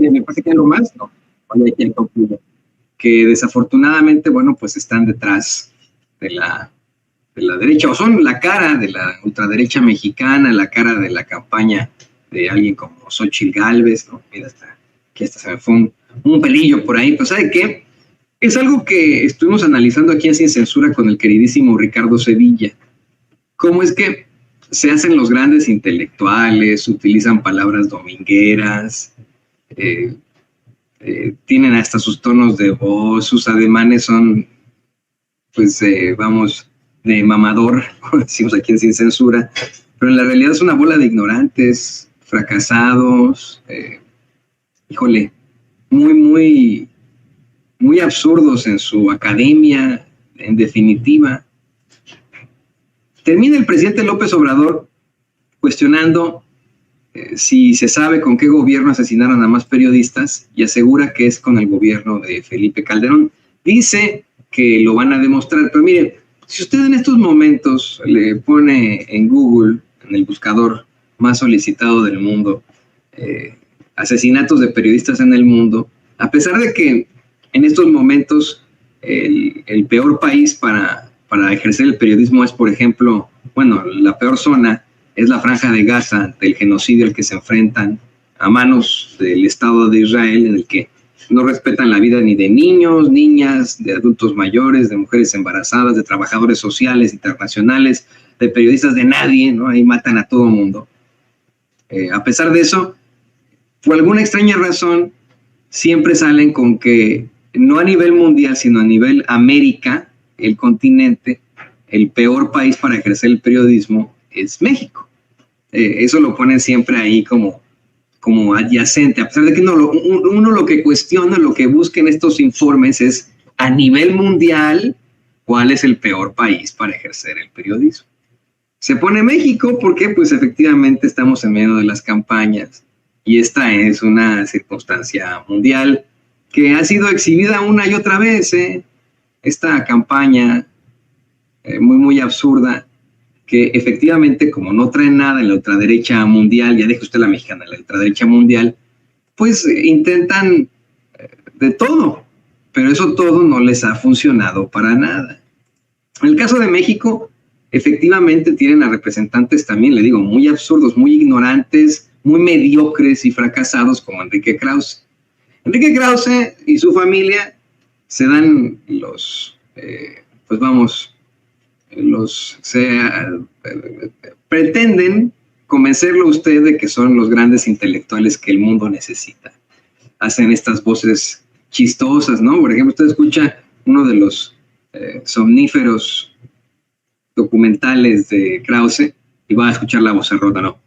mire, me parece que algo más, no, vaya aquí concluyo, que desafortunadamente, bueno, pues están detrás de la derecha, o son la cara de la ultraderecha mexicana, la cara de la campaña de alguien como Xóchitl Gálvez, ¿no? Mira, aquí hasta se me fue un pelillo por ahí, pues ¿sabe qué? Es algo que estuvimos analizando aquí en Sin Censura con el queridísimo Ricardo Sevilla. ¿Cómo es que se hacen los grandes intelectuales, utilizan palabras domingueras, tienen hasta sus tonos de voz, sus ademanes son, pues, vamos, de mamador, como decimos aquí en Sin Censura, pero en la realidad es una bola de ignorantes, fracasados, híjole, muy absurdos en su academia, en definitiva. Termina el presidente López Obrador cuestionando si se sabe con qué gobierno asesinaron a más periodistas y asegura que es con el gobierno de Felipe Calderón. Dice que lo van a demostrar, pero mire, si usted en estos momentos le pone en Google, en el buscador más solicitado del mundo, asesinatos de periodistas en el mundo, a pesar de que en estos momentos el peor país para ejercer el periodismo es, por ejemplo, bueno, la peor zona es la Franja de Gaza ante el genocidio al que se enfrentan a manos del Estado de Israel, en el que no respetan la vida ni de niños, niñas, de adultos mayores, de mujeres embarazadas, de trabajadores sociales, internacionales, de periodistas, de nadie, ¿no? Ahí matan a todo mundo. A pesar de eso, por alguna extraña razón, siempre salen con que no a nivel mundial, sino a nivel América, el continente, el peor país para ejercer el periodismo es México. Eso lo ponen siempre ahí como adyacente, a pesar de que uno lo que cuestiona, lo que busca en estos informes es a nivel mundial cuál es el peor país para ejercer el periodismo. Se pone México porque pues efectivamente estamos en medio de las campañas y esta es una circunstancia mundial que ha sido exhibida una y otra vez, esta campaña muy absurda, que efectivamente, como no trae nada en la ultraderecha mundial, ya deje usted la mexicana, en la ultraderecha mundial, pues intentan de todo, pero eso todo no les ha funcionado para nada. En el caso de México, efectivamente tienen a representantes también, le digo, muy absurdos, muy ignorantes, muy mediocres y fracasados como Enrique Krause. Enrique Krause y su familia se dan pretenden convencerlo a usted de que son los grandes intelectuales que el mundo necesita. Hacen estas voces chistosas, ¿no? Por ejemplo, usted escucha uno de los somníferos documentales de Krause y va a escuchar la vocerrota, ¿no?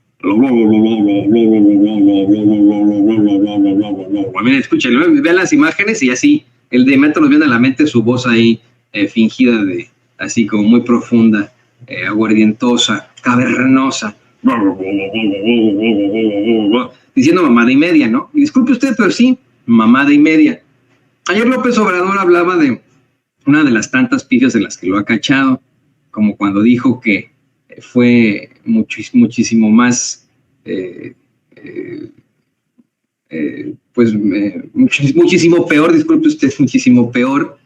Miren, escuchen, vean las imágenes y así el de metro nos viene a la mente su voz ahí fingida de así como muy profunda, aguardientosa, cavernosa, diciendo mamada y media, ¿no? Y disculpe usted, pero sí, mamada y media. Ayer López Obrador hablaba de una de las tantas pifias en las que lo ha cachado, como cuando dijo que fue muchísimo más, muchísimo peor, disculpe usted, muchísimo peor,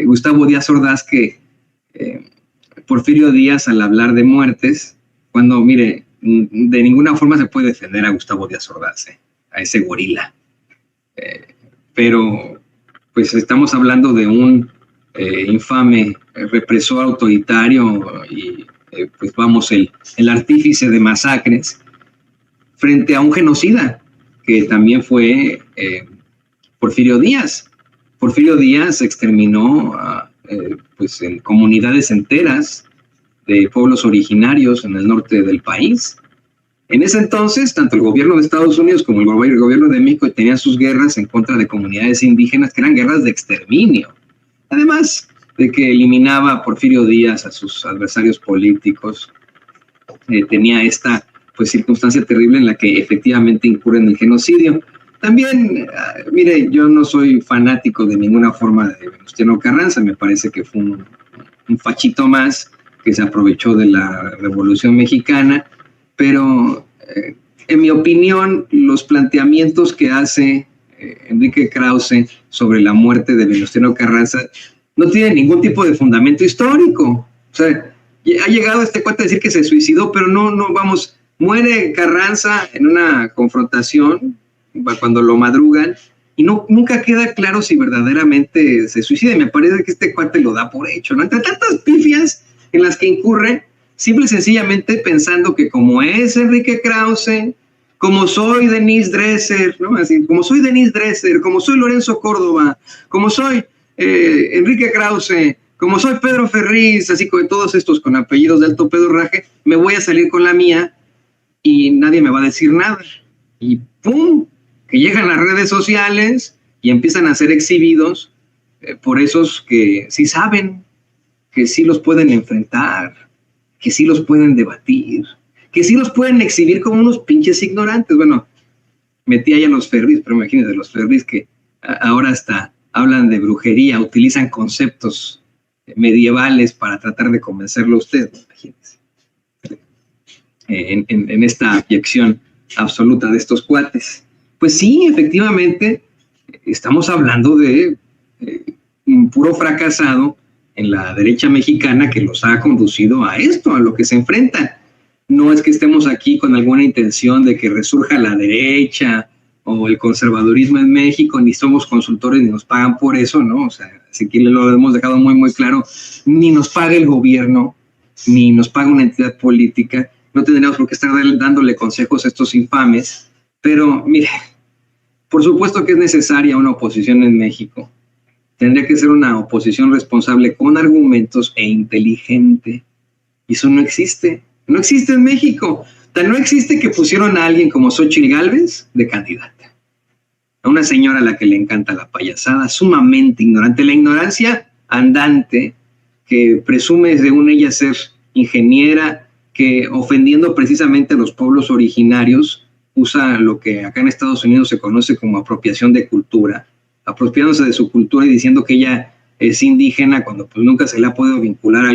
Gustavo Díaz Ordaz que Porfirio Díaz al hablar de muertes, cuando, mire, de ninguna forma se puede defender a Gustavo Díaz Ordaz, a ese gorila. Pero, pues estamos hablando de un infame represor autoritario y, pues vamos, el artífice de masacres frente a un genocida que también fue Porfirio Díaz. Porfirio Díaz exterminó pues en comunidades enteras de pueblos originarios en el norte del país. En ese entonces, tanto el gobierno de Estados Unidos como el gobierno de México tenían sus guerras en contra de comunidades indígenas que eran guerras de exterminio. Además de que eliminaba a Porfirio Díaz a sus adversarios políticos, tenía esta pues circunstancia terrible en la que efectivamente incurre en el genocidio. También, mire, yo no soy fanático de ninguna forma de Venustiano Carranza, me parece que fue un fachito más que se aprovechó de la Revolución Mexicana, pero en mi opinión, los planteamientos que hace Enrique Krause sobre la muerte de Venustiano Carranza no tiene ningún tipo de fundamento histórico. O sea, ha llegado este cuate a decir que se suicidó, pero no, vamos, muere Carranza en una confrontación cuando lo madrugan y nunca queda claro si verdaderamente se suicida. Y me parece que este cuate lo da por hecho, ¿no? Entre tantas pifias en las que incurre, simple y sencillamente pensando que como es Enrique Krause, como soy Denise Dresser, ¿no? Así, como soy Denise Dresser, como soy Lorenzo Córdoba, como soy Enrique Krause, como soy Pedro Ferriz, así como todos estos con apellidos de alto pedorraje, me voy a salir con la mía y nadie me va a decir nada. Y ¡pum! Que llegan las redes sociales y empiezan a ser exhibidos por esos que sí saben, que sí los pueden enfrentar, que sí los pueden debatir, que sí los pueden exhibir como unos pinches ignorantes. Bueno, metí ahí a los Ferriz, pero imagínense, los Ferriz que ahora hasta hablan de brujería, utilizan conceptos medievales para tratar de convencerlo a usted, imagínense, en esta abyección absoluta de estos cuates. Pues sí, efectivamente, estamos hablando de un puro fracasado en la derecha mexicana que los ha conducido a esto, a lo que se enfrentan. No es que estemos aquí con alguna intención de que resurja la derecha o el conservadurismo en México, ni somos consultores ni nos pagan por eso, ¿no? O sea, así que lo hemos dejado muy, muy claro, ni nos paga el gobierno, ni nos paga una entidad política, no tendríamos por qué estar dándole consejos a estos infames, pero mire, por supuesto que es necesaria una oposición en México. Tendría que ser una oposición responsable con argumentos e inteligente. Y eso no existe. No existe en México. Tan no existe que pusieron a alguien como Xóchitl Gálvez de candidata. A una señora a la que le encanta la payasada, sumamente ignorante. La ignorancia andante que presume según ella ser ingeniera, que ofendiendo precisamente a los pueblos originarios, usa lo que acá en Estados Unidos se conoce como apropiación de cultura, apropiándose de su cultura y diciendo que ella es indígena cuando pues nunca se le ha podido vincular a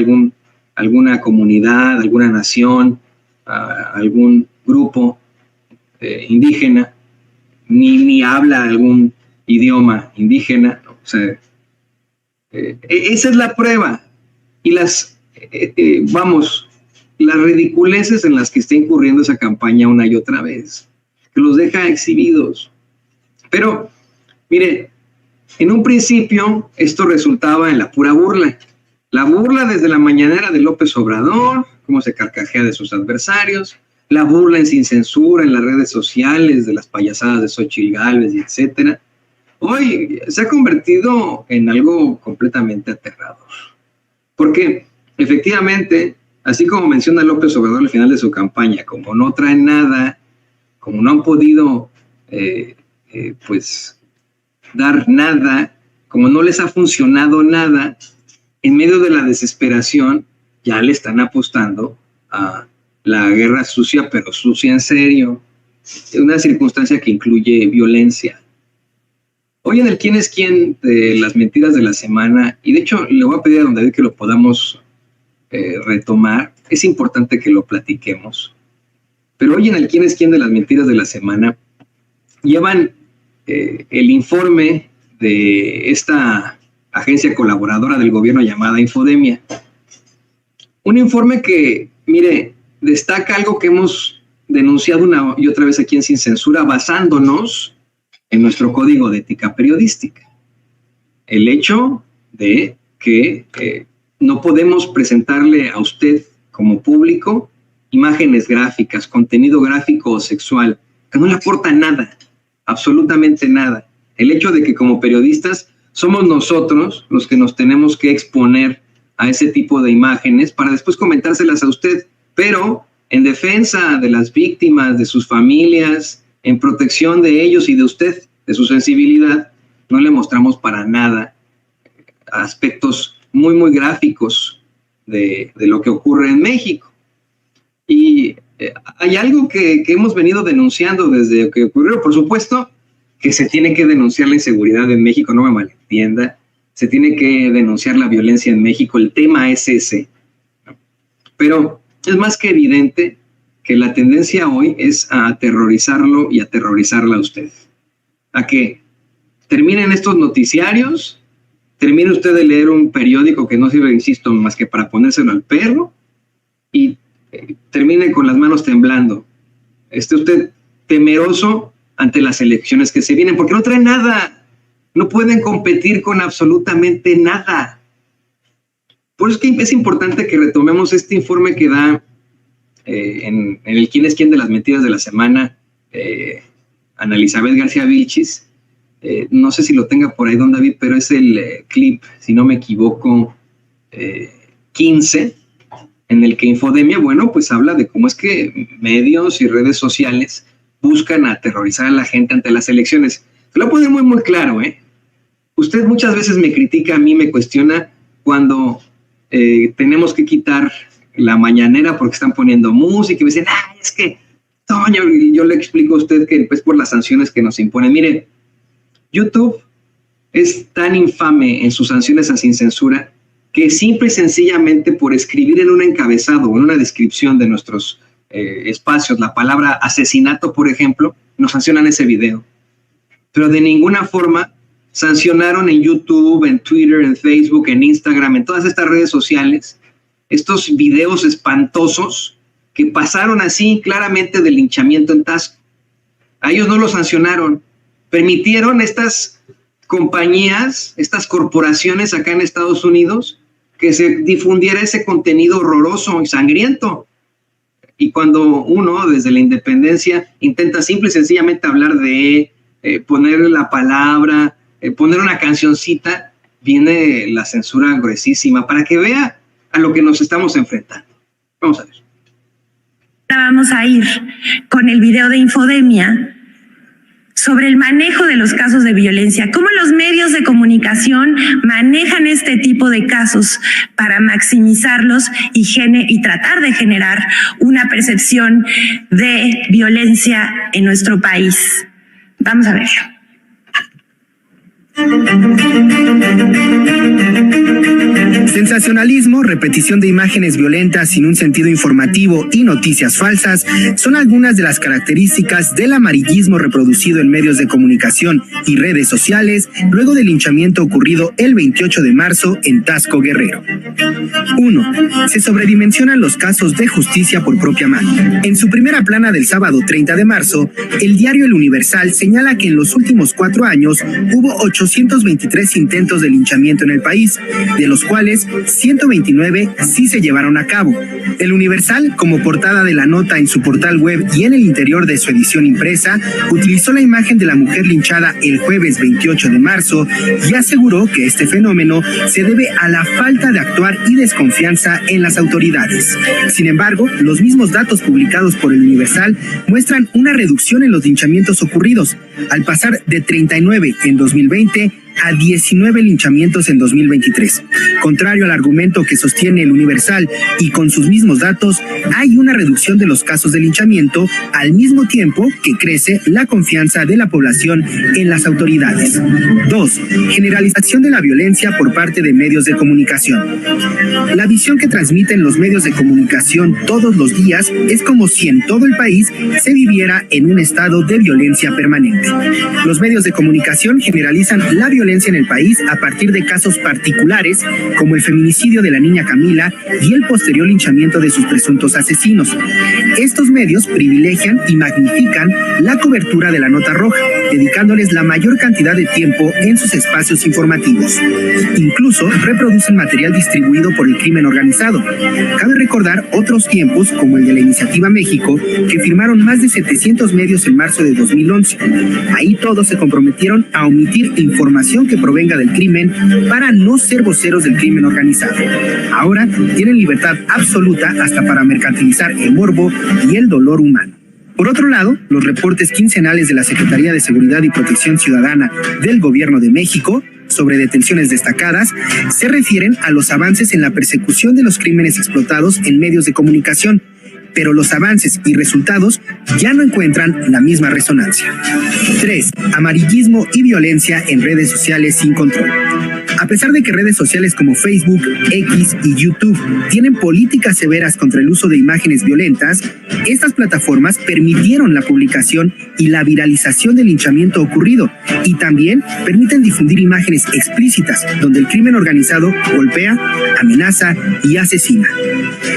alguna comunidad, alguna nación, a algún grupo indígena, ni habla algún idioma indígena, ¿no? O sea, esa es la prueba. Y las ridiculeces en las que está incurriendo esa campaña una y otra vez, que los deja exhibidos. Pero, mire, en un principio esto resultaba en la pura burla. La burla desde la mañanera de López Obrador, cómo se carcajea de sus adversarios, la burla en sin censura en las redes sociales de las payasadas de Xóchitl Gálvez, etcétera. Hoy se ha convertido en algo completamente aterrador. Porque, efectivamente, así como menciona López Obrador al final de su campaña, como no traen nada, como no han podido, pues, dar nada, como no les ha funcionado nada, en medio de la desesperación ya le están apostando a la guerra sucia, pero sucia en serio, una circunstancia que incluye violencia. Hoy en el quién es quién de las mentiras de la semana, y de hecho le voy a pedir a don David que lo podamos retomar, es importante que lo platiquemos, pero hoy en el quién es quién de las mentiras de la semana llevan el informe de esta agencia colaboradora del gobierno llamada Infodemia. Un informe que, mire, destaca algo que hemos denunciado una y otra vez aquí en Sin Censura, basándonos en nuestro código de ética periodística. El hecho de que no podemos presentarle a usted como público imágenes gráficas, contenido gráfico o sexual, que no le aporta nada, absolutamente nada. El hecho de que como periodistas somos nosotros los que nos tenemos que exponer a ese tipo de imágenes para después comentárselas a usted, pero en defensa de las víctimas, de sus familias, en protección de ellos y de usted, de su sensibilidad, no le mostramos para nada aspectos muy, muy gráficos de lo que ocurre en México. Y hay algo que hemos venido denunciando desde que ocurrió, por supuesto, que se tiene que denunciar la inseguridad en México, no me malentienda, se tiene que denunciar la violencia en México, el tema es ese, ¿no? Pero es más que evidente que la tendencia hoy es a aterrorizarlo y aterrorizarla a usted, a que terminen estos noticiarios, termine usted de leer un periódico que no sirve, insisto, más que para ponérselo al perro, y termine con las manos temblando. Esté usted temeroso ante las elecciones que se vienen, porque no traen nada, no pueden competir con absolutamente nada. Por eso es que es importante que retomemos este informe que da en el quién es quién de las mentiras de la semana, Ana Elizabeth García Vilchis. No sé si lo tenga por ahí, don David, pero es el clip, si no me equivoco, 15, en el que Infodemia, bueno, pues habla de cómo es que medios y redes sociales buscan aterrorizar a la gente ante las elecciones. Se lo voy a poner muy, muy claro, ¿eh? Usted muchas veces me critica, a mí me cuestiona cuando tenemos que quitar la mañanera porque están poniendo música y me dicen, es que, Toño, yo le explico a usted que pues por las sanciones que nos imponen. Mire, YouTube es tan infame en sus sanciones a sin censura que simple y sencillamente por escribir en un encabezado o en una descripción de nuestros espacios la palabra asesinato, por ejemplo, nos sancionan ese video. Pero de ninguna forma sancionaron en YouTube, en Twitter, en Facebook, en Instagram, en todas estas redes sociales, estos videos espantosos que pasaron así claramente del linchamiento en Tasco. A ellos no los sancionaron. Permitieron estas compañías, estas corporaciones acá en Estados Unidos, que se difundiera ese contenido horroroso y sangriento. Y cuando uno, desde la independencia, intenta simple y sencillamente hablar de poner la palabra, poner una cancioncita, viene la censura gruesísima para que vea a lo que nos estamos enfrentando. Vamos a ver. Vamos a ir con el video de Infodemia sobre el manejo de los casos de violencia, cómo los medios de comunicación manejan este tipo de casos para maximizarlos y tratar de generar una percepción de violencia en nuestro país. Vamos a verlo. Sensacionalismo, repetición de imágenes violentas sin un sentido informativo y noticias falsas son algunas de las características del amarillismo reproducido en medios de comunicación y redes sociales luego del linchamiento ocurrido el 28 de marzo en Tasco, Guerrero. 1. Se sobredimensionan los casos de justicia por propia mano. En su primera plana del sábado 30 de marzo, el diario El Universal señala que en los últimos 4 años hubo 823 intentos de linchamiento en el país, de los cuales 129 sí se llevaron a cabo. El Universal, como portada de la nota en su portal web y en el interior de su edición impresa, utilizó la imagen de la mujer linchada el jueves 28 de marzo y aseguró que este fenómeno se debe a la falta de actuar y desconfianza en las autoridades. Sin embargo, los mismos datos publicados por el Universal muestran una reducción en los linchamientos ocurridos, al pasar de 39 en 2020 a 19 linchamientos en 2023. Contrario al argumento que sostiene el Universal y con sus mismos datos, hay una reducción de los casos de linchamiento al mismo tiempo que crece la confianza de la población en las autoridades. 2. Generalización de la violencia por parte de medios de comunicación. La visión que transmiten los medios de comunicación todos los días es como si en todo el país se viviera en un estado de violencia permanente. Los medios de comunicación generalizan la violencia en el país a partir de casos particulares como el feminicidio de la niña Camila y el posterior linchamiento de sus presuntos asesinos. Estos medios privilegian y magnifican la cobertura de la nota roja, dedicándoles la mayor cantidad de tiempo en sus espacios informativos. Incluso reproducen material distribuido por el crimen organizado. Cabe recordar otros tiempos, como el de la Iniciativa México, que firmaron más de 700 medios en marzo de 2011. Ahí todos se comprometieron a omitir información que provenga del crimen para no ser voceros del crimen organizado. Ahora tienen libertad absoluta hasta para mercantilizar el morbo y el dolor humano. Por otro lado, los reportes quincenales de la Secretaría de Seguridad y Protección Ciudadana del Gobierno de México sobre detenciones destacadas se refieren a los avances en la persecución de los crímenes explotados en medios de comunicación, pero los avances y resultados ya no encuentran la misma resonancia. 3. Amarillismo y violencia en redes sociales sin control. A pesar de que redes sociales como Facebook, X y YouTube tienen políticas severas contra el uso de imágenes violentas, estas plataformas permitieron la publicación y la viralización del linchamiento ocurrido, y también permiten difundir imágenes explícitas donde el crimen organizado golpea, amenaza y asesina.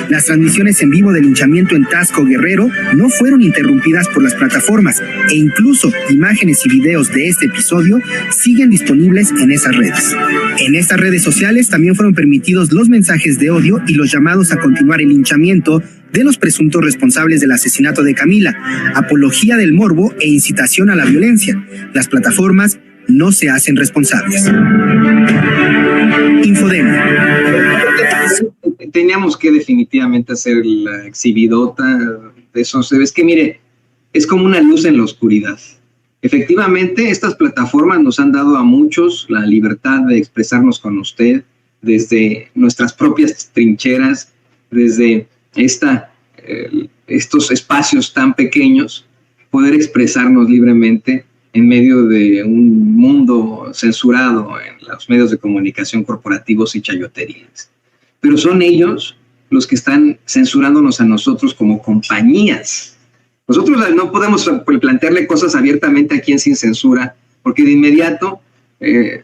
Las transmisiones en vivo del linchamiento en Taxco, Guerrero, no fueron interrumpidas por las plataformas e incluso imágenes y videos de este episodio siguen disponibles en esas redes. En estas redes sociales también fueron permitidos los mensajes de odio y los llamados a continuar el linchamiento de los presuntos responsables del asesinato de Camila, apología del morbo e incitación a la violencia. Las plataformas no se hacen responsables. Infodemia. Teníamos que definitivamente hacer la exhibidota de esos. Es que mire, es como una luz en la oscuridad. Efectivamente, estas plataformas nos han dado a muchos la libertad de expresarnos con usted desde nuestras propias trincheras, desde estos espacios tan pequeños, poder expresarnos libremente en medio de un mundo censurado en los medios de comunicación corporativos y chayoterías. Pero son ellos los que están censurándonos a nosotros como compañías. Nosotros no podemos plantearle cosas abiertamente aquí en Sin Censura, porque de inmediato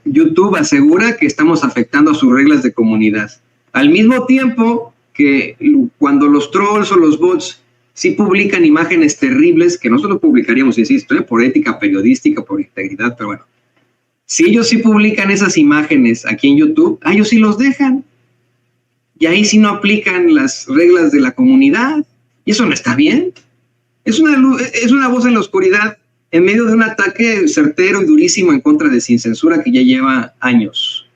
YouTube asegura que estamos afectando a sus reglas de comunidad. Al mismo tiempo que cuando los trolls o los bots sí publican imágenes terribles, que nosotros publicaríamos, insisto, por ética periodística, por integridad, pero bueno, si ellos sí publican esas imágenes aquí en YouTube, ellos sí los dejan. Y ahí sí no aplican las reglas de la comunidad. Y eso no está bien. Es una voz en la oscuridad en medio de un ataque certero y durísimo en contra de Sin Censura que ya lleva años.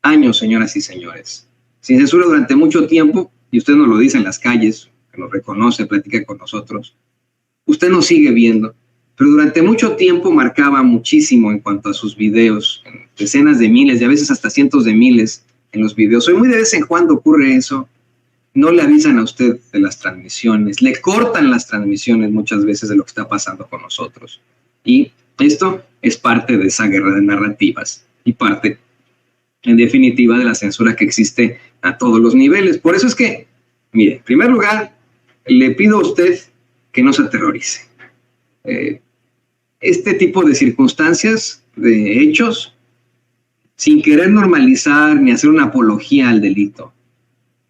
Años, señoras y señores. Sin Censura durante mucho tiempo, y usted nos lo dice en las calles, que nos reconoce, platica con nosotros, usted nos sigue viendo, pero durante mucho tiempo marcaba muchísimo en cuanto a sus videos, en decenas de miles y a veces hasta cientos de miles en los videos. Hoy muy de vez en cuando ocurre eso, no le avisan a usted de las transmisiones, le cortan las transmisiones muchas veces de lo que está pasando con nosotros. Y esto es parte de esa guerra de narrativas y parte, en definitiva, de la censura que existe a todos los niveles. Por eso es que, mire, en primer lugar, le pido a usted que no se aterrorice. Este tipo de circunstancias, de hechos, sin querer normalizar ni hacer una apología al delito,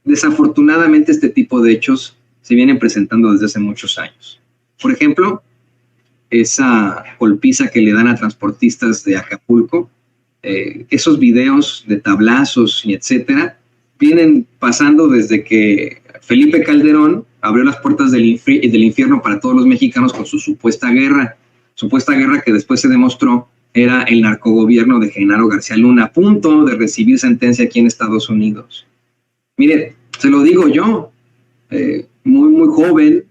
desafortunadamente este tipo de hechos se vienen presentando desde hace muchos años. Por ejemplo, esa golpiza que le dan a transportistas de Acapulco, esos videos de tablazos y etcétera, vienen pasando desde que Felipe Calderón abrió las puertas del infierno para todos los mexicanos con su supuesta guerra que después se demostró era el narcogobierno de Genaro García Luna, a punto de recibir sentencia aquí en Estados Unidos. Mire, se lo digo yo, muy joven,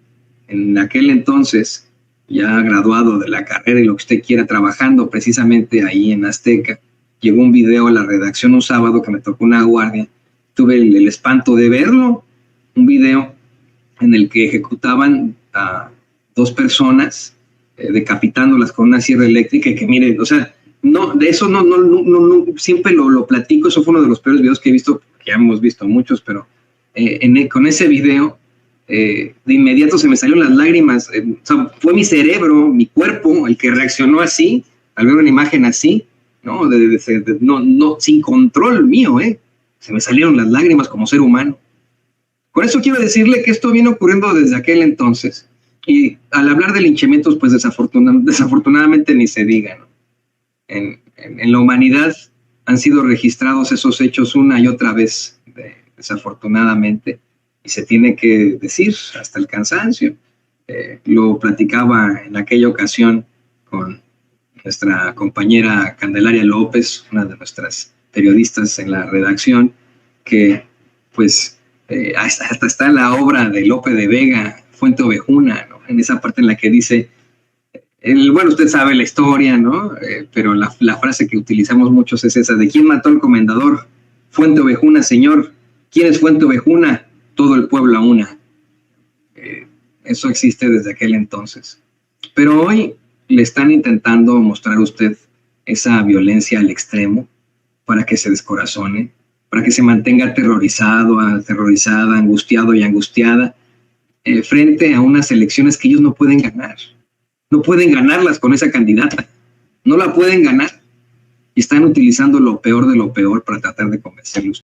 en aquel entonces, ya graduado de la carrera y lo que usted quiera, trabajando precisamente ahí en Azteca, llegó un video a la redacción un sábado que me tocó una guardia, tuve el espanto de verlo, un video en el que ejecutaban a 2 personas, decapitándolas con una sierra eléctrica, y que mire, o sea, no, de eso no siempre lo platico, eso fue uno de los peores videos que he visto, que ya hemos visto muchos, pero con ese video, de inmediato se me salieron las lágrimas, o sea, fue mi cerebro, mi cuerpo, el que reaccionó así, al ver una imagen así, ¿no? Sin control mío, se me salieron las lágrimas como ser humano. Con eso quiero decirle que esto viene ocurriendo desde aquel entonces, y al hablar de linchamientos, pues desafortunadamente ni se diga, ¿no? En la humanidad han sido registrados esos hechos una y otra vez, desafortunadamente, y se tiene que decir hasta el cansancio. Lo platicaba en aquella ocasión con nuestra compañera Candelaria López, una de nuestras periodistas en la redacción, que pues hasta está en la obra de Lope de Vega, Fuente Ovejuna, ¿no? En esa parte en la que dice, bueno, usted sabe la historia, ¿no? Pero la frase que utilizamos muchos es esa, ¿de quién mató al comendador? Fuente Ovejuna, señor. ¿Quién es Fuente Ovejuna? Todo el pueblo a una. Eso existe desde aquel entonces. Pero hoy le están intentando mostrar a usted esa violencia al extremo para que se descorazone, para que se mantenga aterrorizada, angustiado y angustiada frente a unas elecciones que ellos no pueden ganar. No pueden ganarlas con esa candidata. no la pueden ganar y están utilizando lo peor de lo peor para tratar de convencerlos.